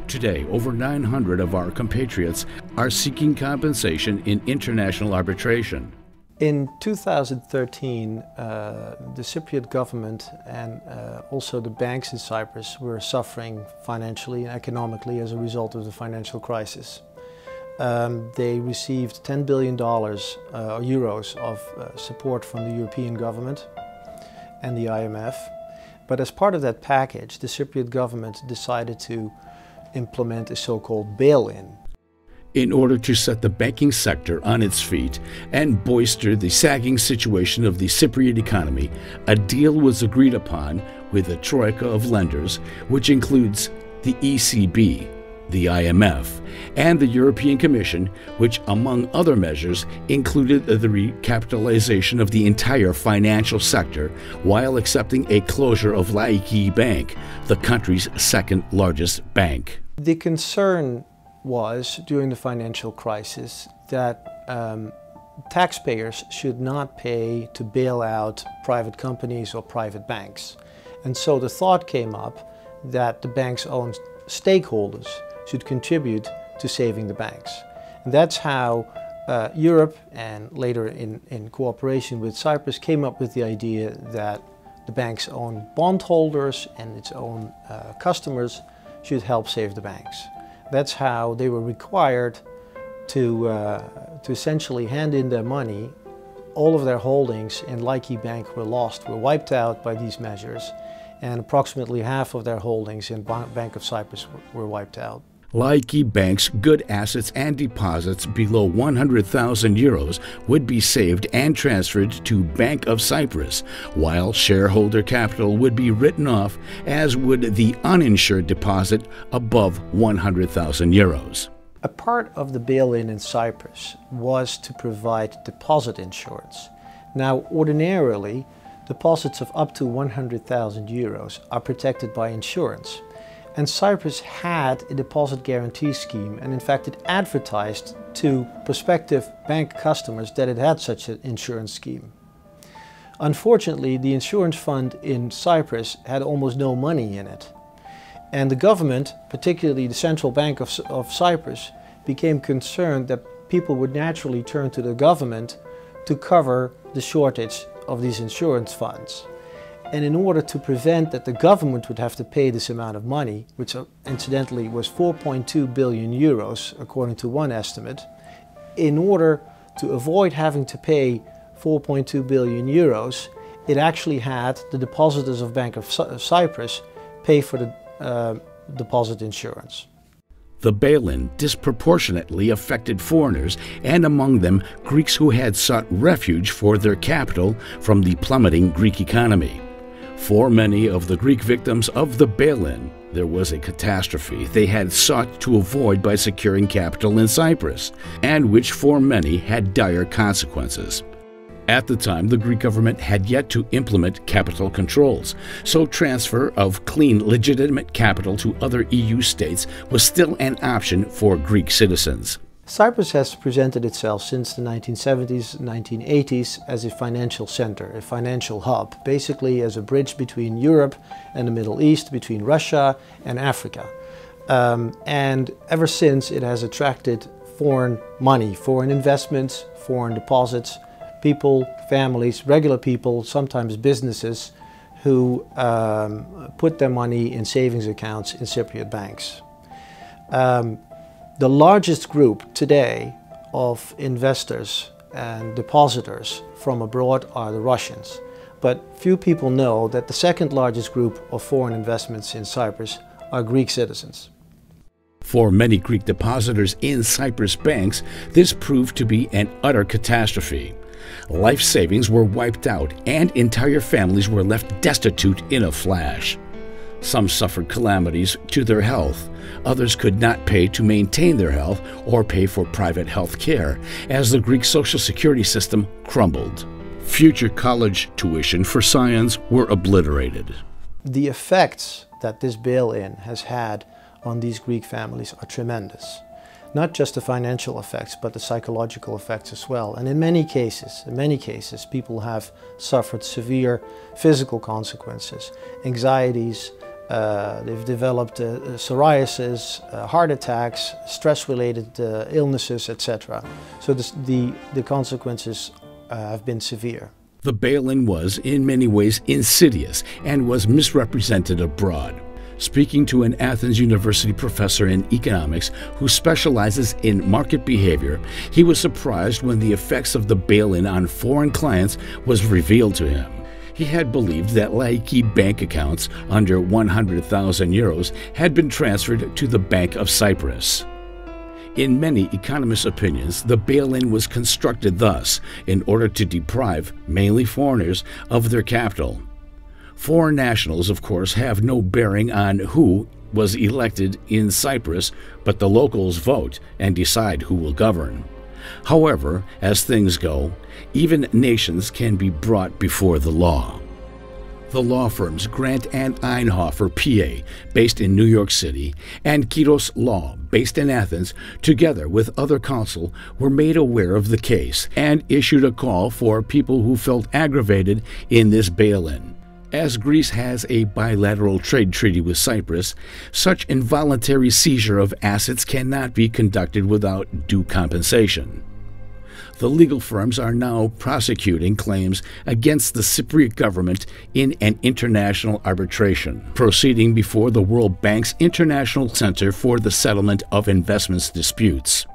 Today, over 900 of our compatriots are seeking compensation in international arbitration. In 2013, the Cypriot government and also the banks in Cyprus were suffering financially and economically as a result of the financial crisis. They received $10 billion euros of support from the European government and the IMF. But as part of that package, the Cypriot government decided to implement a so-called bail-in. In order to set the banking sector on its feet and bolster the sagging situation of the Cypriot economy, a deal was agreed upon with a troika of lenders, which includes the ECB, the IMF, and the European Commission, which, among other measures, included the recapitalization of the entire financial sector while accepting a closure of Laiki Bank, the country's second largest bank. The concern was, during the financial crisis, that taxpayers should not pay to bail out private companies or private banks. And so the thought came up that the bank's own stakeholders should contribute to saving the banks. And that's how Europe, and later in cooperation with Cyprus, came up with the idea that the bank's own bondholders and its own customers should help save the banks. That's how they were required to essentially hand in their money. All of their holdings in Laiki Bank were lost, were wiped out by these measures, and approximately half of their holdings in Bank of Cyprus were wiped out. Laiki Bank's good assets and deposits below 100,000 euros would be saved and transferred to Bank of Cyprus, while shareholder capital would be written off, as would the uninsured deposit above 100,000 euros. A part of the bail-in in Cyprus was to provide deposit insurance. Now, ordinarily, deposits of up to 100,000 euros are protected by insurance. And Cyprus had a deposit guarantee scheme, and in fact it advertised to prospective bank customers that it had such an insurance scheme. Unfortunately, the insurance fund in Cyprus had almost no money in it. And the government, particularly the Central Bank of Cyprus, became concerned that people would naturally turn to the government to cover the shortage of these insurance funds. And in order to prevent that the government would have to pay this amount of money, which incidentally was 4.2 billion euros according to one estimate, in order to avoid having to pay 4.2 billion euros, it actually had the depositors of Bank of Cyprus pay for the deposit insurance. The bail-in disproportionately affected foreigners, and among them Greeks who had sought refuge for their capital from the plummeting Greek economy. For many of the Greek victims of the bail-in, there was a catastrophe they had sought to avoid by securing capital in Cyprus, and which for many had dire consequences. At the time, the Greek government had yet to implement capital controls, so transfer of clean, legitimate capital to other EU states was still an option for Greek citizens. Cyprus has presented itself since the 1970s, 1980s as a financial center, a financial hub, basically as a bridge between Europe and the Middle East, between Russia and Africa. And ever since, it has attracted foreign money, foreign investments, foreign deposits, people, families, regular people, sometimes businesses, who put their money in savings accounts in Cypriot banks. The largest group today of investors and depositors from abroad are the Russians. But few people know that the second largest group of foreign investments in Cyprus are Greek citizens. For many Greek depositors in Cyprus banks, this proved to be an utter catastrophe. Life savings were wiped out, and entire families were left destitute in a flash. Some suffered calamities to their health. Others could not pay to maintain their health or pay for private health care, as the Greek social security system crumbled. Future college tuition for scions were obliterated. The effects that this bail-in has had on these Greek families are tremendous. Not just the financial effects, but the psychological effects as well. And in many cases, people have suffered severe physical consequences, anxieties, they've developed psoriasis, heart attacks, stress-related illnesses, etc. So the consequences have been severe. The bail-in was, in many ways, insidious and was misrepresented abroad. Speaking to an Athens University professor in economics who specializes in market behavior, he was surprised when the effects of the bail-in on foreign clients was revealed to him. He had believed that laiki bank accounts under 100,000 euros had been transferred to the Bank of Cyprus. In many economists' opinions, the bail-in was constructed thus in order to deprive mainly foreigners of their capital. Foreign nationals, of course, have no bearing on who was elected in Cyprus, but the locals vote and decide who will govern. However, as things go, even nations can be brought before the law. The law firms Grant and Einhofer, PA, based in New York City, and Kiros Law, based in Athens, together with other counsel, were made aware of the case and issued a call for people who felt aggravated in this bail-in. As Greece has a bilateral trade treaty with Cyprus, such involuntary seizure of assets cannot be conducted without due compensation. The legal firms are now prosecuting claims against the Cypriot government in an international arbitration, proceeding before the World Bank's International Center for the Settlement of Investments Disputes.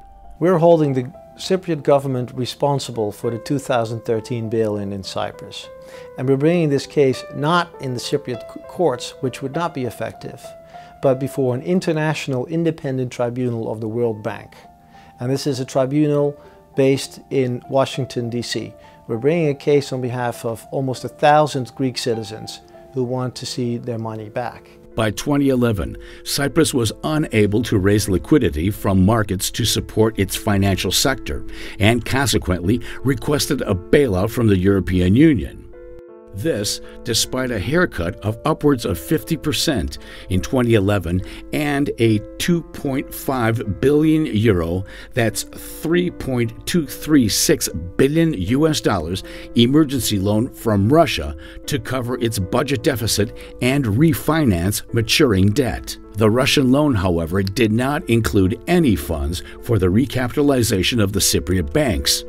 We're holding the Cypriot government responsible for the 2013 bail-in in Cyprus. And we're bringing this case not in the Cypriot courts, which would not be effective, but before an international independent tribunal of the World Bank. And this is a tribunal based in Washington, D.C. We're bringing a case on behalf of almost 1,000 Greek citizens who want to see their money back. By 2011, Cyprus was unable to raise liquidity from markets to support its financial sector and consequently requested a bailout from the European Union. This, despite a haircut of upwards of 50% in 2011 and a 2.5 billion euro, that's 3.236 billion US dollars emergency loan from Russia to cover its budget deficit and refinance maturing debt. The Russian loan, however, did not include any funds for the recapitalization of the Cypriot banks.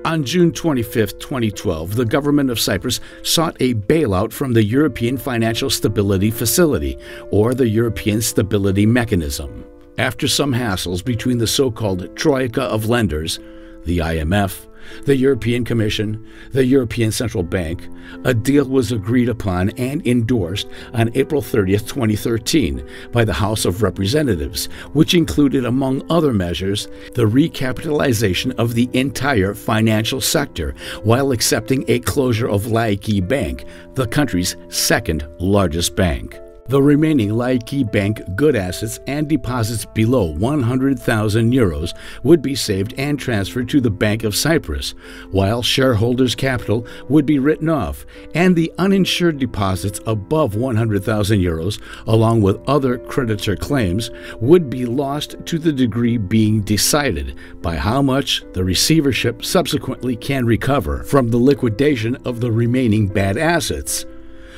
On June 25, 2012, the government of Cyprus sought a bailout from the European Financial Stability Facility, or the European Stability Mechanism. After some hassles between the so-called Troika of lenders, the IMF, the European Commission, the European Central Bank, a deal was agreed upon and endorsed on April 30, 2013 by the House of Representatives, which included, among other measures, the recapitalization of the entire financial sector while accepting a closure of Laiki Bank, the country's second largest bank. The remaining Laiki Bank good assets and deposits below 100,000 euros would be saved and transferred to the Bank of Cyprus, while shareholders' capital would be written off, and the uninsured deposits above 100,000 euros, along with other creditor claims, would be lost to the degree being decided by how much the receivership subsequently can recover from the liquidation of the remaining bad assets.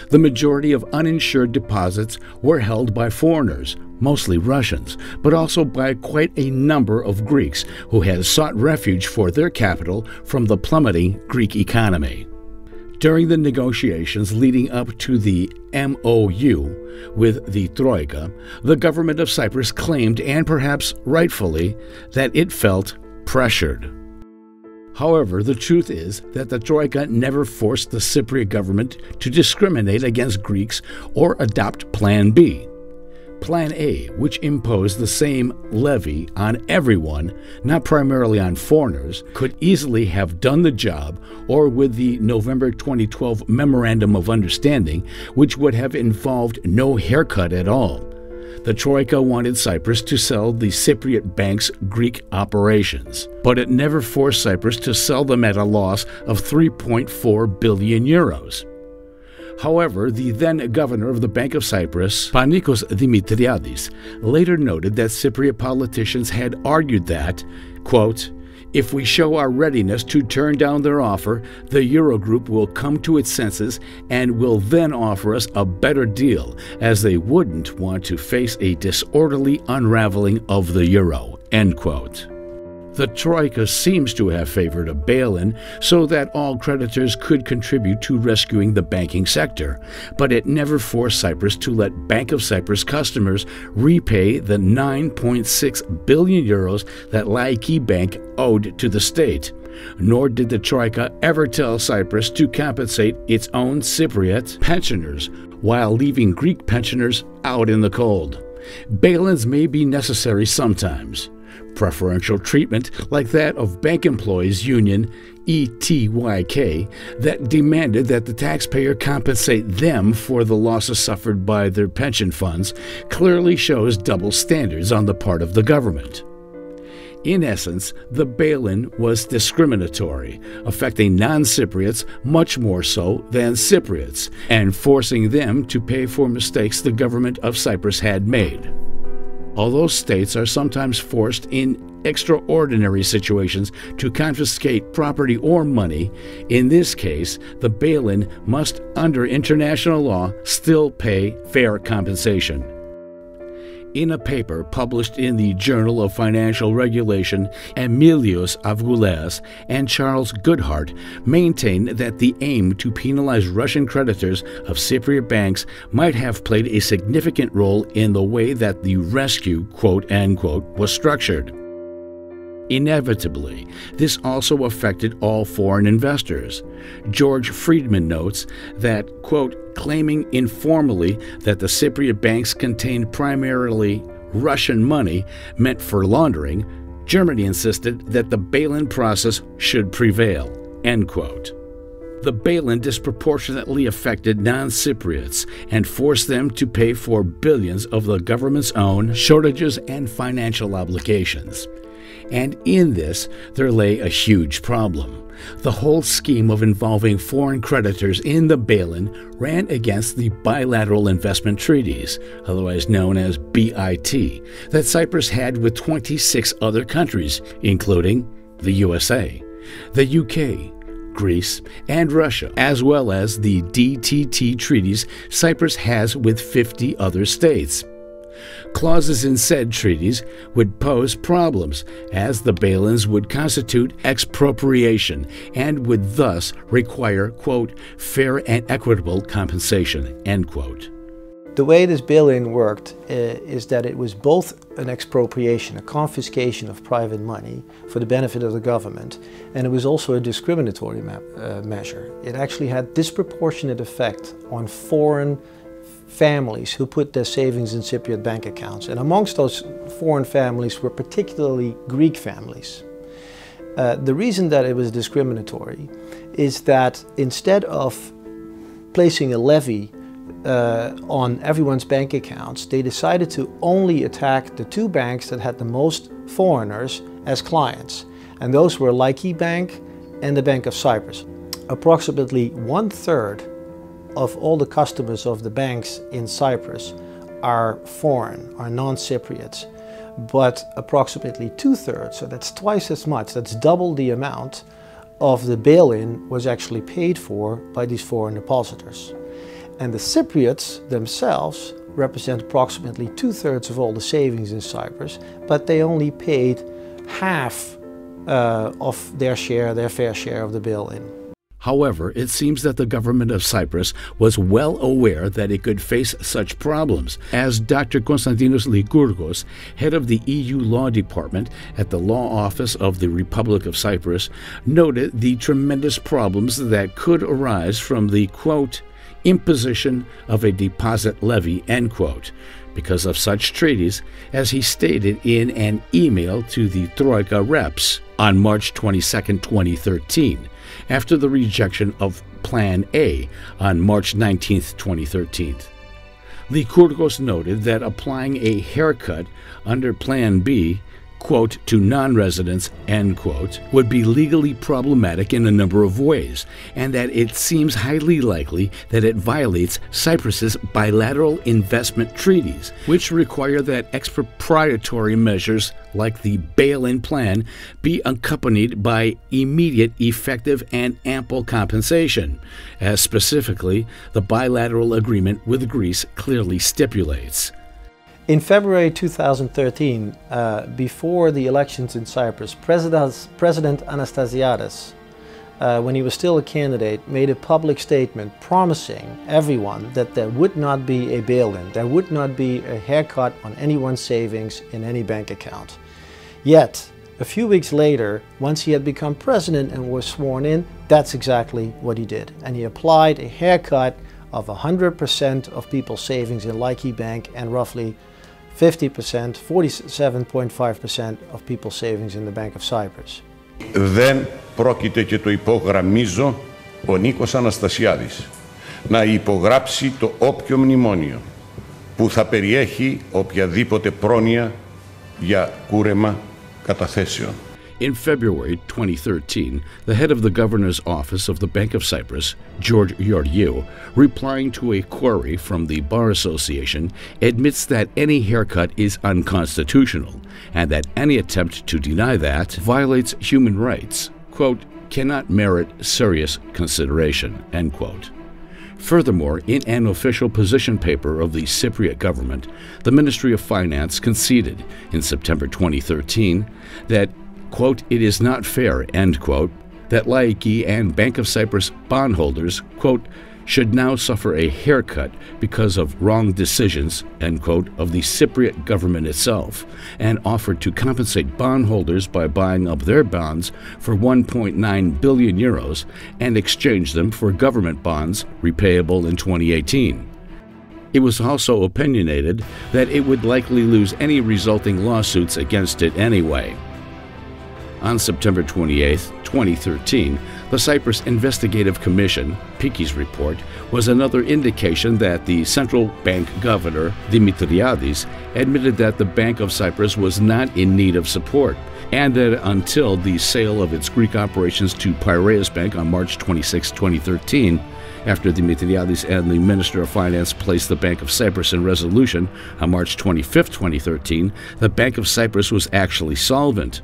The majority of uninsured deposits were held by foreigners, mostly Russians, but also by quite a number of Greeks who had sought refuge for their capital from the plummeting Greek economy. During the negotiations leading up to the MOU with the Troika, the government of Cyprus claimed, and perhaps rightfully, that it felt pressured. However, the truth is that the Troika never forced the Cypriot government to discriminate against Greeks or adopt Plan B. Plan A, which imposed the same levy on everyone, not primarily on foreigners, could easily have done the job, or with the November 2012 Memorandum of Understanding, which would have involved no haircut at all. The Troika wanted Cyprus to sell the Cypriot bank's Greek operations, but it never forced Cyprus to sell them at a loss of 3.4 billion euros. However, the then governor of the Bank of Cyprus, Panikos Dimitriadis, later noted that Cypriot politicians had argued that, quote, "If we show our readiness to turn down their offer, the Eurogroup will come to its senses and will then offer us a better deal, as they wouldn't want to face a disorderly unraveling of the euro." End quote. The Troika seems to have favored a bail-in so that all creditors could contribute to rescuing the banking sector, but it never forced Cyprus to let Bank of Cyprus customers repay the 9.6 billion euros that Laiki Bank owed to the state. Nor did the Troika ever tell Cyprus to compensate its own Cypriot pensioners while leaving Greek pensioners out in the cold. Bail-ins may be necessary sometimes. Preferential treatment like that of Bank Employees Union ETYK that demanded that the taxpayer compensate them for the losses suffered by their pension funds clearly shows double standards on the part of the government. In essence, the bail-in was discriminatory, affecting non-Cypriots much more so than Cypriots, and forcing them to pay for mistakes the government of Cyprus had made. Although states are sometimes forced in extraordinary situations to confiscate property or money, in this case, the bail-in must, under international law, still pay fair compensation. In a paper published in the Journal of Financial Regulation, Emilios Avgouleas and Charles Goodhart maintain that the aim to penalize Russian creditors of Cypriot banks might have played a significant role in the way that the rescue, quote-unquote, was structured. Inevitably, this also affected all foreign investors. George Friedman notes that, quote, claiming informally that the Cypriot banks contained primarily Russian money meant for laundering, Germany insisted that the bail-in process should prevail, end quote. The bail-in disproportionately affected non-Cypriots and forced them to pay for billions of the government's own shortages and financial obligations. And in this, there lay a huge problem. The whole scheme of involving foreign creditors in the bail-in ran against the bilateral investment treaties, otherwise known as BIT, that Cyprus had with 26 other countries, including the USA, the UK, Greece, and Russia, as well as the DTT treaties Cyprus has with 50 other states. Clauses in said treaties would pose problems, as the bail-ins would constitute expropriation and would thus require, quote, fair and equitable compensation, end quote. The way this bail-in worked is that it was both an expropriation, a confiscation of private money for the benefit of the government, and it was also a discriminatory measure. It actually had disproportionate effect on foreign families who put their savings in Cypriot bank accounts. And amongst those foreign families were particularly Greek families. The reason that it was discriminatory is that instead of placing a levy on everyone's bank accounts, they decided to only attack the two banks that had the most foreigners as clients. And those were Laiki Bank and the Bank of Cyprus. Approximately 1/3 of all the customers of the banks in Cyprus are foreign, are non-Cypriots, but approximately 2/3, so that's twice as much, that's double the amount of the bail-in was actually paid for by these foreign depositors. And the Cypriots themselves represent approximately 2/3 of all the savings in Cyprus, but they only paid half of their fair share of the bail-in. However, it seems that the government of Cyprus was well aware that it could face such problems, as Dr. Konstantinos Lygourgos, head of the EU Law Department at the Law Office of the Republic of Cyprus, noted the tremendous problems that could arise from the, quote, imposition of a deposit levy, end quote, because of such treaties, as he stated in an email to the Troika reps on March 22, 2013, after the rejection of Plan A on March 19, 2013. Lykourgos noted that applying a haircut under Plan B, quote, to non-residents, end quote, would be legally problematic in a number of ways, and that it seems highly likely that it violates Cyprus's bilateral investment treaties, which require that expropriatory measures like the bail-in plan be accompanied by immediate, effective, and ample compensation, as specifically the bilateral agreement with Greece clearly stipulates. In February 2013, before the elections in Cyprus, President Anastasiades, when he was still a candidate, made a public statement promising everyone that there would not be a bail-in, there would not be a haircut on anyone's savings in any bank account. Yet, a few weeks later, once he had become president and was sworn in, that's exactly what he did. And he applied a haircut of 100% of people's savings in Laiki Bank and roughly 50%, 47.5% of people's savings in the Bank of Cyprus. Δεν πρόκειται, και το υπογραμμίζω, ο Νίκος Αναστασιάδης να υπογράψει το όποιο μνημόνιο που θα περιέχει οποιαδήποτε πρόνοια για κούρεμα καταθέσεων. In February 2013, the head of the governor's office of the Bank of Cyprus, George Georgiou, replying to a query from the Bar Association, admits that any haircut is unconstitutional and that any attempt to deny that violates human rights, quote, cannot merit serious consideration, end quote. Furthermore, in an official position paper of the Cypriot government, the Ministry of Finance conceded in September 2013 that, quote, it is not fair, end quote, that Laiki and Bank of Cyprus bondholders, quote, should now suffer a haircut because of wrong decisions, end quote, of the Cypriot government itself, and offered to compensate bondholders by buying up their bonds for 1.9 billion euros and exchange them for government bonds repayable in 2018. It was also opinionated that it would likely lose any resulting lawsuits against it anyway. On September 28, 2013, the Cyprus Investigative Commission, PIKI's report, was another indication that the central bank governor, Dimitriadis, admitted that the Bank of Cyprus was not in need of support, and that until the sale of its Greek operations to Piraeus Bank on March 26, 2013, after Dimitriadis and the Minister of Finance placed the Bank of Cyprus in resolution on March 25, 2013, the Bank of Cyprus was actually solvent.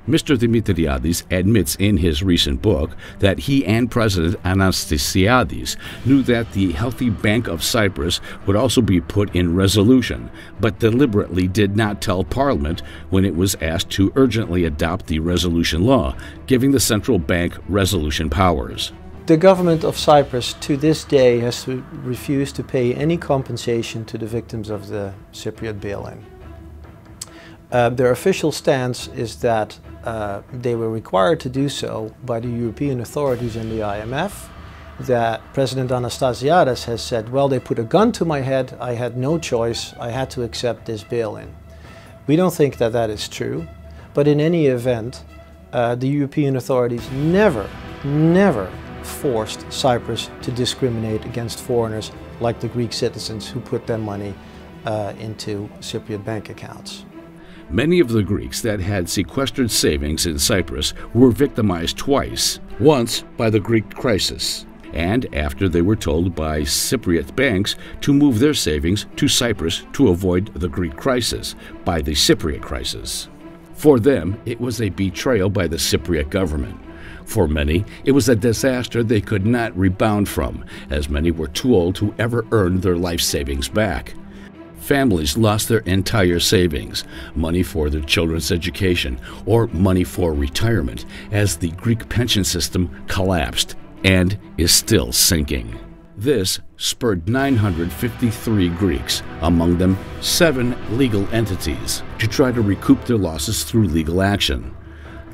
Mr. Dimitriadis admits in his recent book that he and President Anastasiades knew that the healthy Bank of Cyprus would also be put in resolution, but deliberately did not tell Parliament when it was asked to urgently adopt the resolution law, giving the central bank resolution powers. The government of Cyprus to this day has refused to pay any compensation to the victims of the Cypriot bail-in. Their official stance is that they were required to do so by the European authorities and the IMF, that President Anastasiades has said, well, they put a gun to my head, I had no choice, I had to accept this bail-in. We don't think that that is true, but in any event, the European authorities never forced Cyprus to discriminate against foreigners like the Greek citizens who put their money into Cypriot bank accounts. Many of the Greeks that had sequestered savings in Cyprus were victimized twice, once by the Greek crisis, and after they were told by Cypriot banks to move their savings to Cyprus to avoid the Greek crisis, by the Cypriot crisis. For them, it was a betrayal by the Cypriot government. For many, it was a disaster they could not rebound from, as many were too old to ever earn their life savings back. Families lost their entire savings, money for their children's education, or money for retirement, as the Greek pension system collapsed and is still sinking. This spurred 953 Greeks, among them 7 legal entities, to try to recoup their losses through legal action.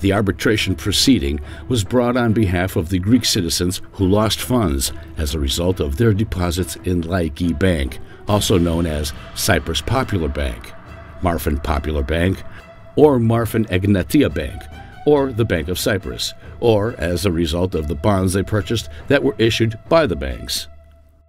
The arbitration proceeding was brought on behalf of the Greek citizens who lost funds as a result of their deposits in Laiki Bank, also known as Cyprus Popular Bank, Marfin Popular Bank, or Marfin Egnatia Bank, or the Bank of Cyprus, or as a result of the bonds they purchased that were issued by the banks.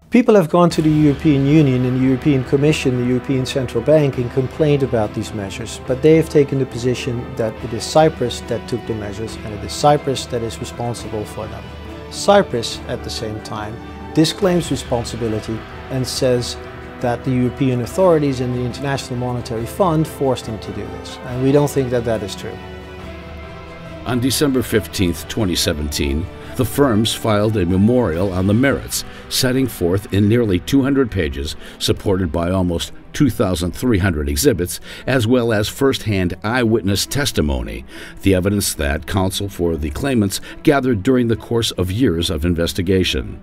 People have gone to the European Union and the European Commission, the European Central Bank, and complained about these measures, but they have taken the position that it is Cyprus that took the measures and it is Cyprus that is responsible for them. Cyprus, at the same time, disclaims responsibility and says that the European authorities and the International Monetary Fund forced them to do this, and we don't think that that is true. On December 15, 2017, the firms filed a memorial on the merits, setting forth in nearly 200 pages, supported by almost 2,300 exhibits, as well as first-hand eyewitness testimony, the evidence that counsel for the claimants gathered during the course of years of investigation.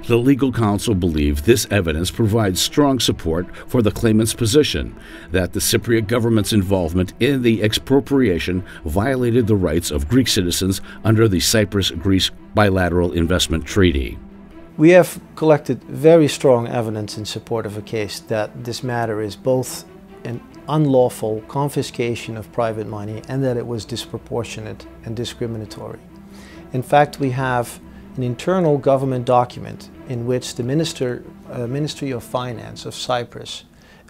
The legal counsel believe this evidence provides strong support for the claimant's position that the Cypriot government's involvement in the expropriation violated the rights of Greek citizens under the Cyprus-Greece Bilateral Investment Treaty. We have collected very strong evidence in support of a case that this matter is both an unlawful confiscation of private money and that it was disproportionate and discriminatory. In fact, we have an internal government document in which the Ministry of Finance of Cyprus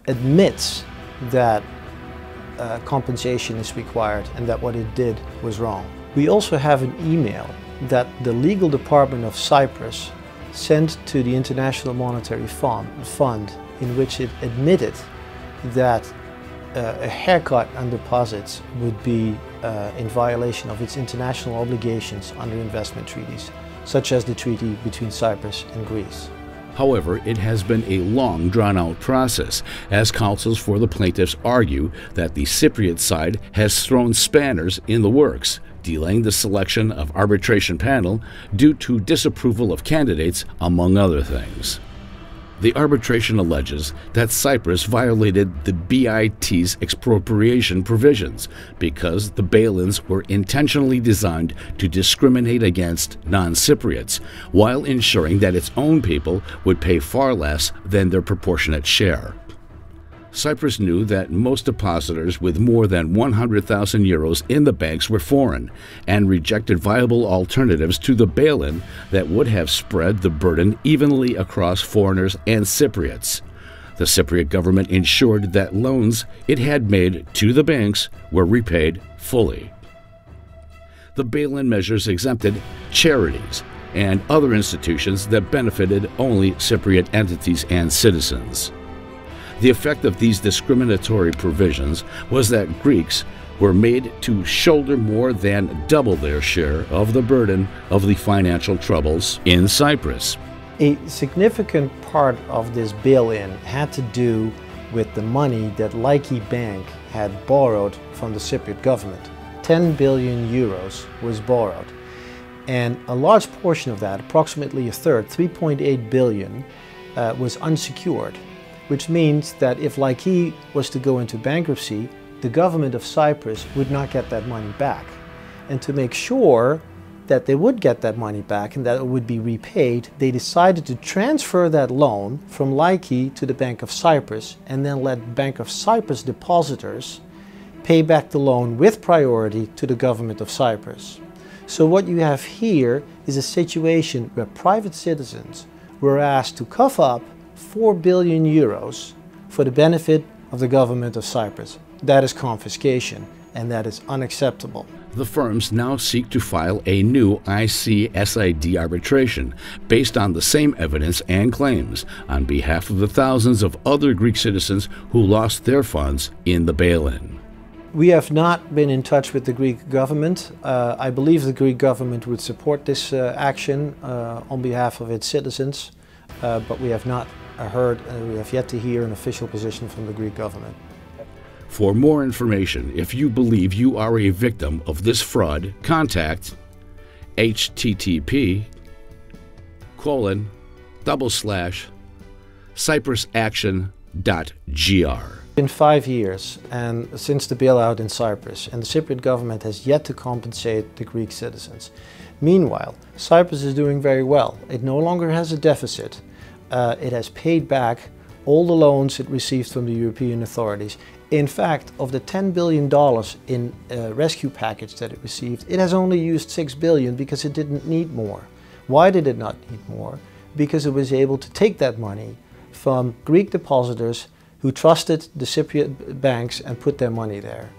admits that compensation is required and that what it did was wrong. We also have an email that the legal department of Cyprus sent to the International Monetary Fund in which it admitted that a haircut on deposits would be in violation of its international obligations under investment treaties, such as the treaty between Cyprus and Greece. However, it has been a long, drawn-out process, as counsels for the plaintiffs argue that the Cypriot side has thrown spanners in the works, delaying the selection of arbitration panel due to disapproval of candidates, among other things. The arbitration alleges that Cyprus violated the BIT's expropriation provisions because the bail-ins were intentionally designed to discriminate against non-Cypriots, while ensuring that its own people would pay far less than their proportionate share. Cyprus knew that most depositors with more than 100,000 euros in the banks were foreign and rejected viable alternatives to the bail-in that would have spread the burden evenly across foreigners and Cypriots. The Cypriot government ensured that loans it had made to the banks were repaid fully. The bail-in measures exempted charities and other institutions that benefited only Cypriot entities and citizens. The effect of these discriminatory provisions was that Greeks were made to shoulder more than double their share of the burden of the financial troubles in Cyprus. A significant part of this bail-in had to do with the money that Laiki Bank had borrowed from the Cypriot government. 10 billion euros was borrowed, and a large portion of that, approximately a third, 3.8 billion, was unsecured, which means that if Laiki was to go into bankruptcy, the government of Cyprus would not get that money back. And to make sure that they would get that money back and that it would be repaid, they decided to transfer that loan from Laiki to the Bank of Cyprus and then let Bank of Cyprus depositors pay back the loan with priority to the government of Cyprus. So what you have here is a situation where private citizens were asked to cough up 4 billion euros for the benefit of the government of Cyprus. That is confiscation, and that is unacceptable. The firms now seek to file a new ICSID arbitration based on the same evidence and claims on behalf of the thousands of other Greek citizens who lost their funds in the bail-in. We have not been in touch with the Greek government. I believe the Greek government would support this action on behalf of its citizens, but we have not heard, we have yet to hear an official position from the Greek government. For more information, if you believe you are a victim of this fraud, contact http://cyprusaction.gr. been 5 years and since the bailout in Cyprus, and the Cypriot government has yet to compensate the Greek citizens. Meanwhile, Cyprus is doing very well. It no longer has a deficit. It has paid back all the loans it received from the European authorities. In fact, of the $10 billion in rescue package that it received, it has only used $6 billion because it didn't need more. Why did it not need more? Because it was able to take that money from Greek depositors who trusted the Cypriot banks and put their money there.